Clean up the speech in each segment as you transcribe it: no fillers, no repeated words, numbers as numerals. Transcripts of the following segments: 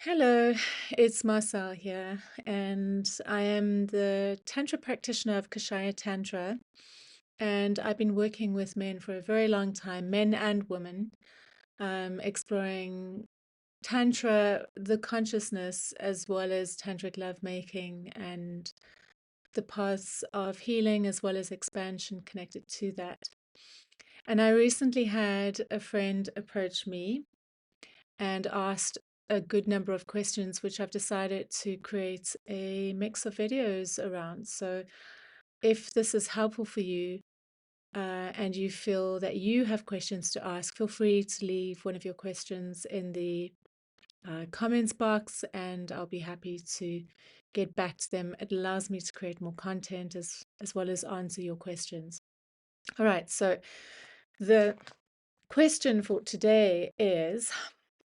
Hello, it's Marcelle here, and I am the Tantra practitioner of Kashaya Tantra. And I've been working with men for a very long time, men and women, exploring Tantra, the consciousness, as well as Tantric lovemaking and the paths of healing as well as expansion connected to that. And I recently had a friend approach me and asked a good number of questions, which I've decided to create a mix of videos around. So, if this is helpful for you and you feel that you have questions to ask, feel free to leave one of your questions in the comments box, and I'll be happy to get back to them. It allows me to create more content as well as answer your questions. All right, so the question for today is,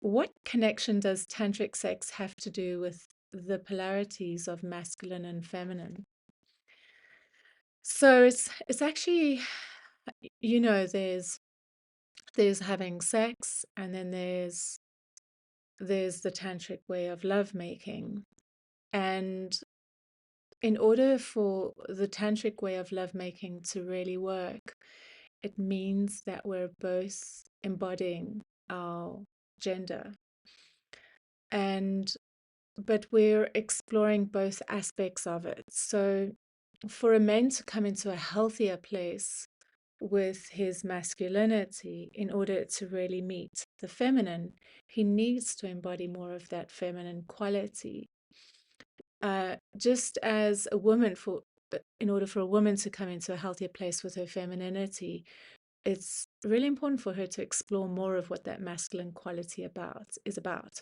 what connection does tantric sex have to do with the polarities of masculine and feminine? So it's actually, there's having sex, and then there's the tantric way of lovemaking. And in order for the tantric way of lovemaking to really work, it means that we're both embodying our gender. And but we're exploring both aspects of it. So, for a man to come into a healthier place with his masculinity, in order to really meet the feminine, he needs to embody more of that feminine quality. Just as a woman, in order for a woman to come into a healthier place with her femininity, it's really important for her to explore more of what that masculine quality is about.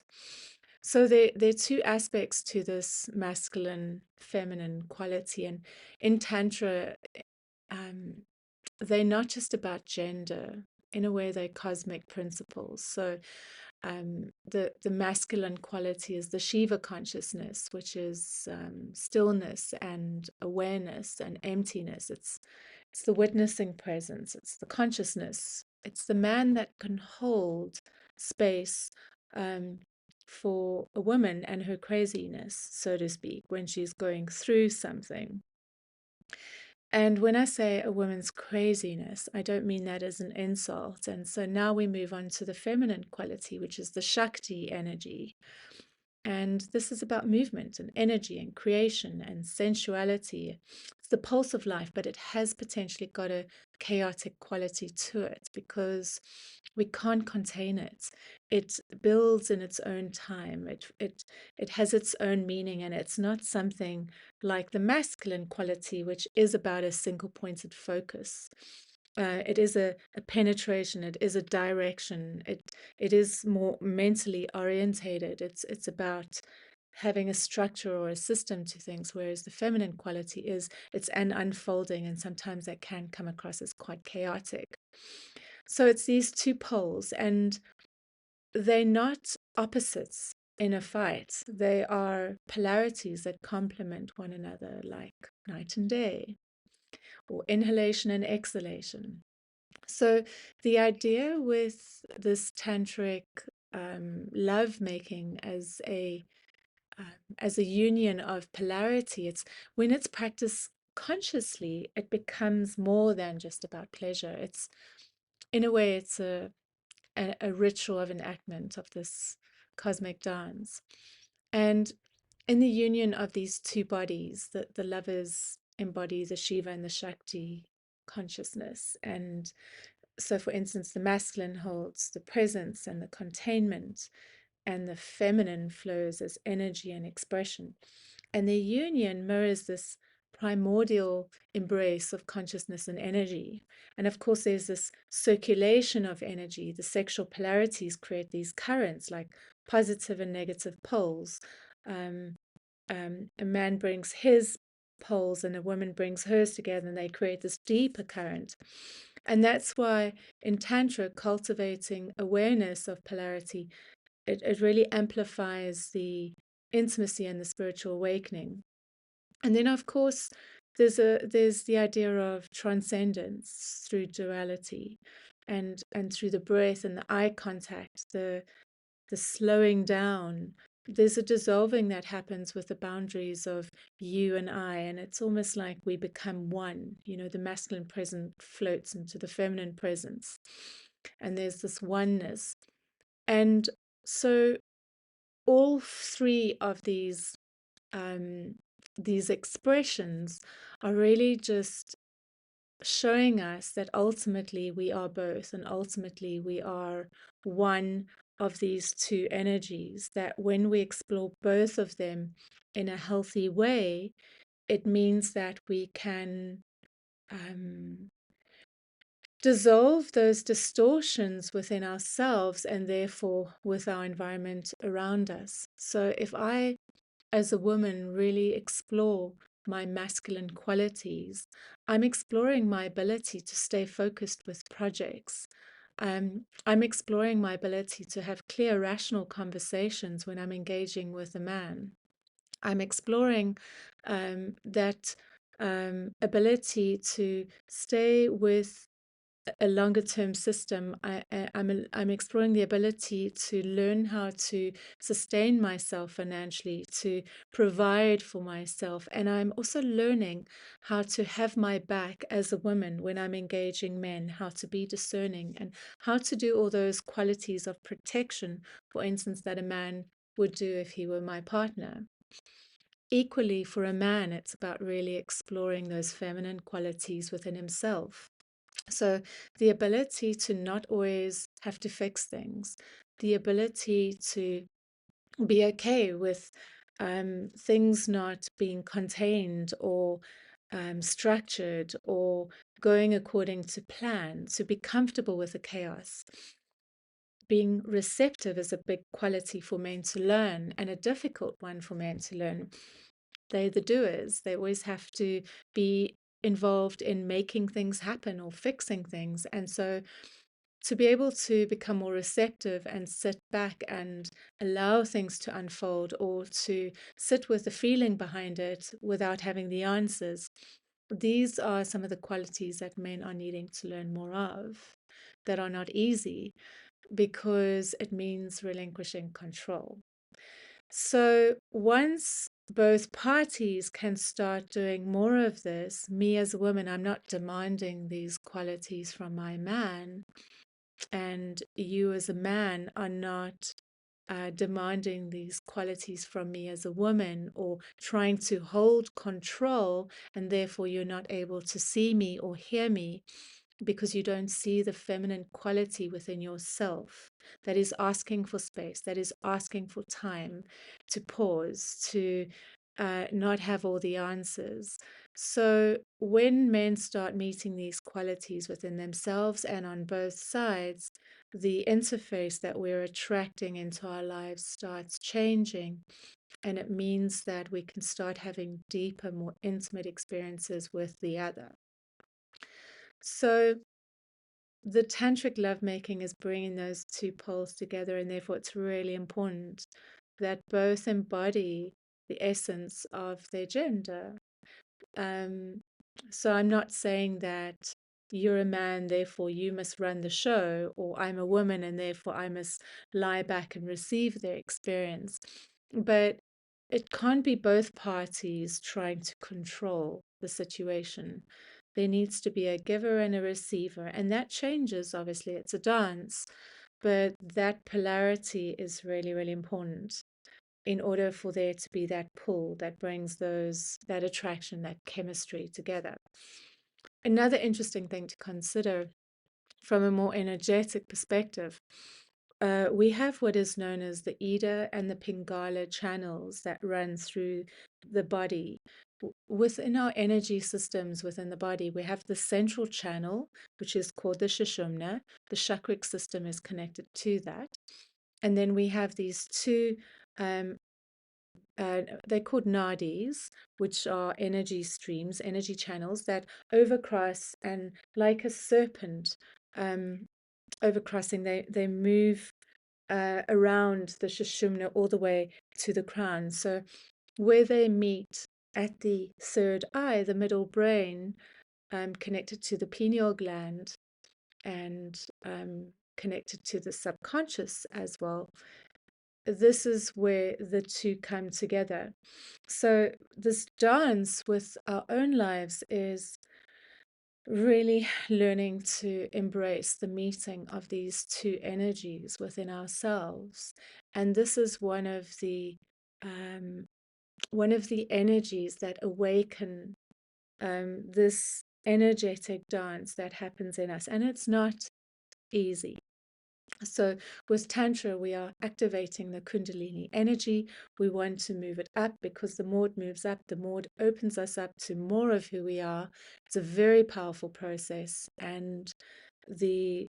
So there are two aspects to this masculine feminine quality, and in Tantra, um, they're not just about gender. In a way, they're cosmic principles. So the masculine quality is the Shiva consciousness, which is stillness and awareness and emptiness. It's the witnessing presence. It's the consciousness. It's the man that can hold space um, for a woman and her craziness, so to speak, when she's going through something. And when I say a woman's craziness, I don't mean that as an insult. And so now we move on to the feminine quality, which is the Shakti energy. And this is about movement and energy and creation and sensuality. It's the pulse of life, but it has potentially got a chaotic quality to it because we can't contain it. It builds in its own time. It has its own meaning, and it's not something like the masculine quality, which is about a single pointed focus. It is a penetration. It is a direction. It is more mentally orientated. It's about having a structure or a system to things, whereas the feminine quality is it's an unfolding, and sometimes that can come across as quite chaotic. So it's these two poles, and they're not opposites in a fight. They are polarities that complement one another, like night and day, or inhalation and exhalation. So the idea with this tantric love making as a union of polarity, it's when it's practiced consciously, it becomes more than just about pleasure. It's in a way, it's a ritual of enactment of this cosmic dance. And in the union of these two bodies, the lovers embody the Shiva and the Shakti consciousness. And so, for instance, the masculine holds the presence and the containment, and the feminine flows as energy and expression. And their union mirrors this primordial embrace of consciousness and energy. And of course, there's this circulation of energy. The sexual polarities create these currents, like positive and negative poles. Um, a man brings his poles and a woman brings hers together, and they create this deeper current. And that's why in Tantra, cultivating awareness of polarity, it really amplifies the intimacy and the spiritual awakening. And then, of course, there's the idea of transcendence through duality, and through the breath and the eye contact, the slowing down there's a dissolving that happens with the boundaries of you and I, and it's almost like we become one. The masculine presence floats into the feminine presence, and there's this oneness. And so all three of these expressions are really just showing us that ultimately we are both, and ultimately we are one of these two energies, that when we explore both of them in a healthy way, it means that we can um, dissolve those distortions within ourselves and therefore with our environment around us. So if I, as a woman, really explore my masculine qualities, I'm exploring my ability to stay focused with projects. I'm exploring my ability to have clear, rational conversations when I'm engaging with a man. I'm exploring that ability to stay with a longer term system. I'm exploring the ability to learn how to sustain myself financially, to provide for myself. And I'm also learning how to have my back as a woman when I'm engaging men, how to be discerning, and how to do all those qualities of protection, for instance, that a man would do if he were my partner. Equally, for a man, it's about really exploring those feminine qualities within himself. So, the ability to not always have to fix things, the ability to be okay with things not being contained or structured or going according to plan, to be comfortable with the chaos. Being receptive is a big quality for men to learn, and a difficult one for men to learn. They're the doers. They always have to be involved in making things happen or fixing things. And so to be able to become more receptive and sit back and allow things to unfold, or to sit with the feeling behind it without having the answers, these are some of the qualities that men are needing to learn more of, that are not easy because it means relinquishing control. So once both parties can start doing more of this, me as a woman, I'm not demanding these qualities from my man, and you as a man are not demanding these qualities from me as a woman, or trying to hold control, and therefore you're not able to see me or hear me because you don't see the feminine quality within yourself that is asking for space, that is asking for time, to pause, to not have all the answers. So when men start meeting these qualities within themselves and on both sides, the interface that we're attracting into our lives starts changing. And it means that we can start having deeper, more intimate experiences with the other. So the tantric lovemaking is bringing those two poles together, and therefore it's really important that both embody the essence of their gender. Um, so I'm not saying that you're a man, therefore you must run the show, or I'm a woman and therefore I must lie back and receive their experience. But it can't be both parties trying to control the situation. There needs to be a giver and a receiver, and that changes, obviously, it's a dance, but that polarity is really, really important in order for there to be that pull that brings that attraction, that chemistry together. Another interesting thing to consider from a more energetic perspective, we have what is known as the Ida and the Pingala channels that run through the body. Within our energy systems within the body, we have the central channel, which is called the Sushumna. The chakric system is connected to that. And then we have these two um, they're called nadis, which are energy streams, energy channels that overcross, and like a serpent overcrossing, they move around the Sushumna all the way to the crown. So where they meet at the third eye, the middle brain, connected to the pineal gland, and connected to the subconscious as well, this is where the two come together. So this dance with our own lives is really learning to embrace the meeting of these two energies within ourselves. And this is um, one of the energies that awaken this energetic dance that happens in us. And it's not easy. So with Tantra, we are activating the Kundalini energy. We want to move it up because the more it moves up, the more it opens us up to more of who we are. It's a very powerful process. And the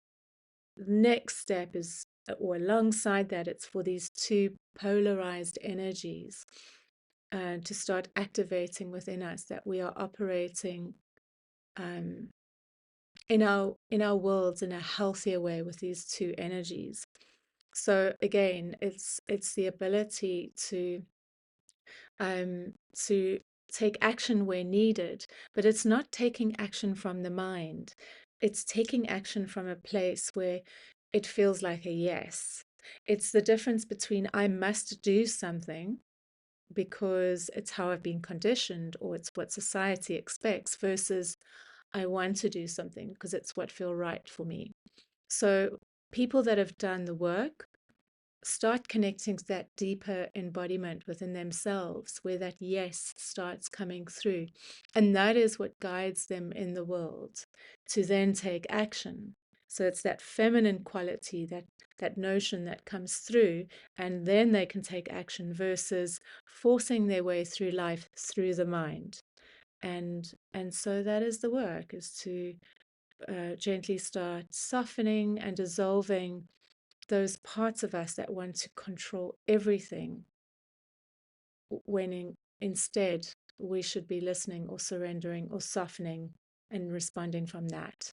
next step is, or alongside that, it's for these two polarized energies to start activating within us, that we are operating um, in our worlds in a healthier way with these two energies. So again, it's the ability to take action where needed, but it's not taking action from the mind. It's taking action from a place where it feels like a yes. It's the difference between I must do something because it's how I've been conditioned or it's what society expects versus I want to do something because it's what feels right for me. So people that have done the work start connecting to that deeper embodiment within themselves where that yes starts coming through. And that is what guides them in the world to then take action. So it's that feminine quality, that notion that comes through, and then they can take action versus forcing their way through life through the mind. And so that is the work, is to gently start softening and dissolving those parts of us that want to control everything, when instead we should be listening or surrendering or softening and responding from that.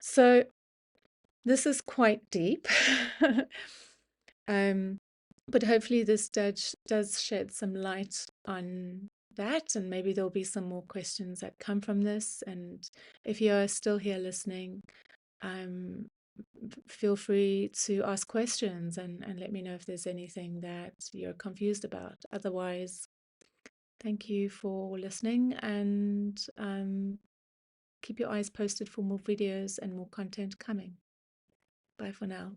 So this is quite deep, but hopefully this does shed some light on that, and maybe there'll be some more questions that come from this. And if you are still here listening, um, feel free to ask questions and let me know if there's anything that you're confused about. Otherwise, thank you for listening, and keep your eyes posted for more videos and more content coming. Bye for now.